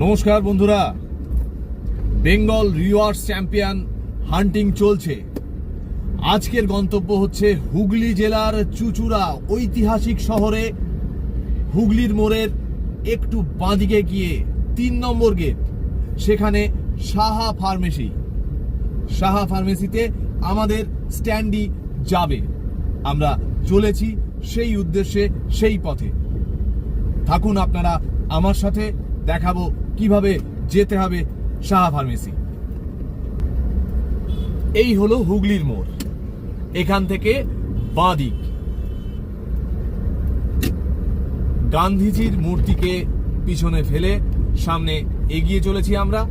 নমস্কার বন্ধুরা, Bengal rewards champion হান্টিং চলছে। আজকের গন্তব্য হচ্ছে হুগলি জেলার চুঁচুড়া ঐতিহাসিক শহরে। হুগলির মোড়ের একটু বাঁদিকে গিয়ে 3 নম্বর গেট, সেখানে সাহা ফার্মেসি। সাহা ফার্মেসিতে আমাদের স্ট্যান্ডি যাবে। আমরা চলেছি সেই উদ্দেশ্যে, সেই পথে। থাকুন আপনারা আমার সাথে, দেখাবো কিভাবে যেতে হবে সাহা ফার্মেসি। এই হলো হুগলির মোড়। এখান থেকে বাঁ দিক গান্ধীজির মূর্তিকে পিছনে ফেলে সামনে এগিয়ে চলেছি আমরা।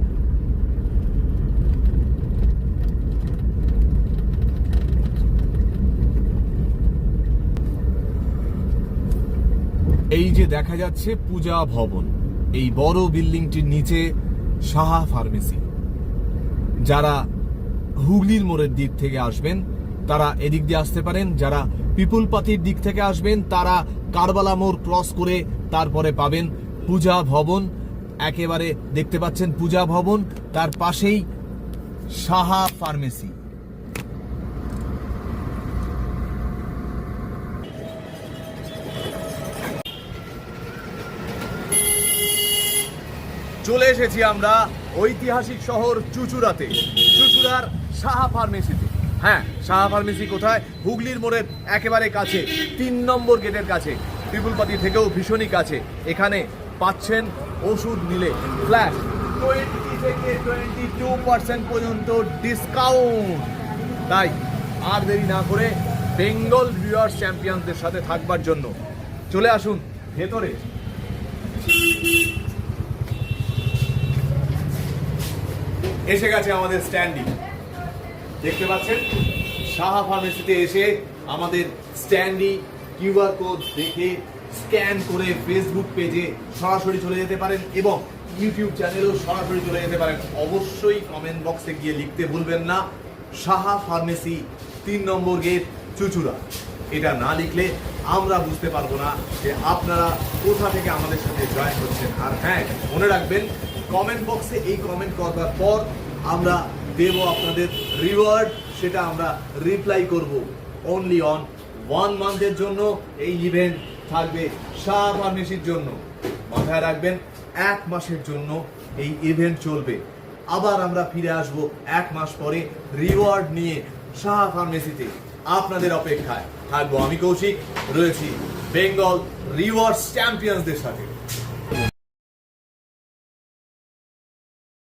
এই যে দেখা যাচ্ছে পূজা ভবন, এই বড় বিল্ডিংটির নিচে সাহা ফার্মেসি। যারা হুগলির মোড়ের দিক থেকে আসবেন তারা এদিক দিয়ে আসতে পারেন, যারা পিপুলপাতির দিক থেকে আসবেন তারা কারবালা মোড় ক্রস করে তারপরে পাবেন পূজা ভবন। একেবারে দেখতে পাচ্ছেন পূজা ভবন, তার পাশেই সাহা ফার্মেসি। চলে এসেছি আমরা ঐতিহাসিক শহর চুঁচুড়াতে, চুঁচুড়ার সাহা ফার্মেসিতে। হ্যাঁ, সাহা ফার্মেসি কোথায়? হুগলির মোড়ের একেবারে কাছে, 3 নম্বর গেটের কাছে, পিপুলপাতি থেকেও ভীষণই কাছে। এখানে পাচ্ছেন ওষুধ নিলে ফ্ল্যাশ 20 থেকে 22% পর্যন্ত ডিসকাউন্ট। তাই আর দেরি না করে বেঙ্গল রিওয়ার্ডস চ্যাম্পিয়নদের সাথে থাকবার জন্য চলে আসুন ভেতরে। এসে গেছে আমাদের স্ট্যান্ডি, দেখতে পাচ্ছেন। সাহা ফার্মেসিতে এসে আমাদের স্ট্যান্ডি কিউআর কোড দেখে স্ক্যান করে ফেসবুক পেজে সরাসরি চলে যেতে পারেন এবং ইউটিউব চ্যানেলেও সরাসরি চলে যেতে পারেন। অবশ্যই কমেন্ট বক্সে গিয়ে লিখতে ভুলবেন না সাহা ফার্মেসি 3 নম্বর গেট চুঁচুড়া। এটা না লিখলে আমরা বুঝতে পারবো না যে আপনারা কোথা থেকে আমাদের সাথে জয়েন করছেন। আর হ্যাঁ, মনে রাখবেন কমেন্ট বক্সে এই কমেন্ট করবার পর আমরা দেব আপনাদের রিওয়ার্ড, সেটা আমরা রিপ্লাই করব। অনলি অন 1 মান্থের জন্য এই ইভেন্ট থাকবে সাহা ফার্মেসির জন্য। মাথায় রাখবেন 1 মাসের জন্য এই ইভেন্ট চলবে। আবার আমরা ফিরে আসব 1 মাস পরে রিওয়ার্ড নিয়ে সাহা ফার্মেসিতে। আপনাদের অপেক্ষায় থাকবো আমি কৌশিক, রয়েছি বেঙ্গল রিওয়ার্ডস চ্যাম্পিয়নসদের সাথে।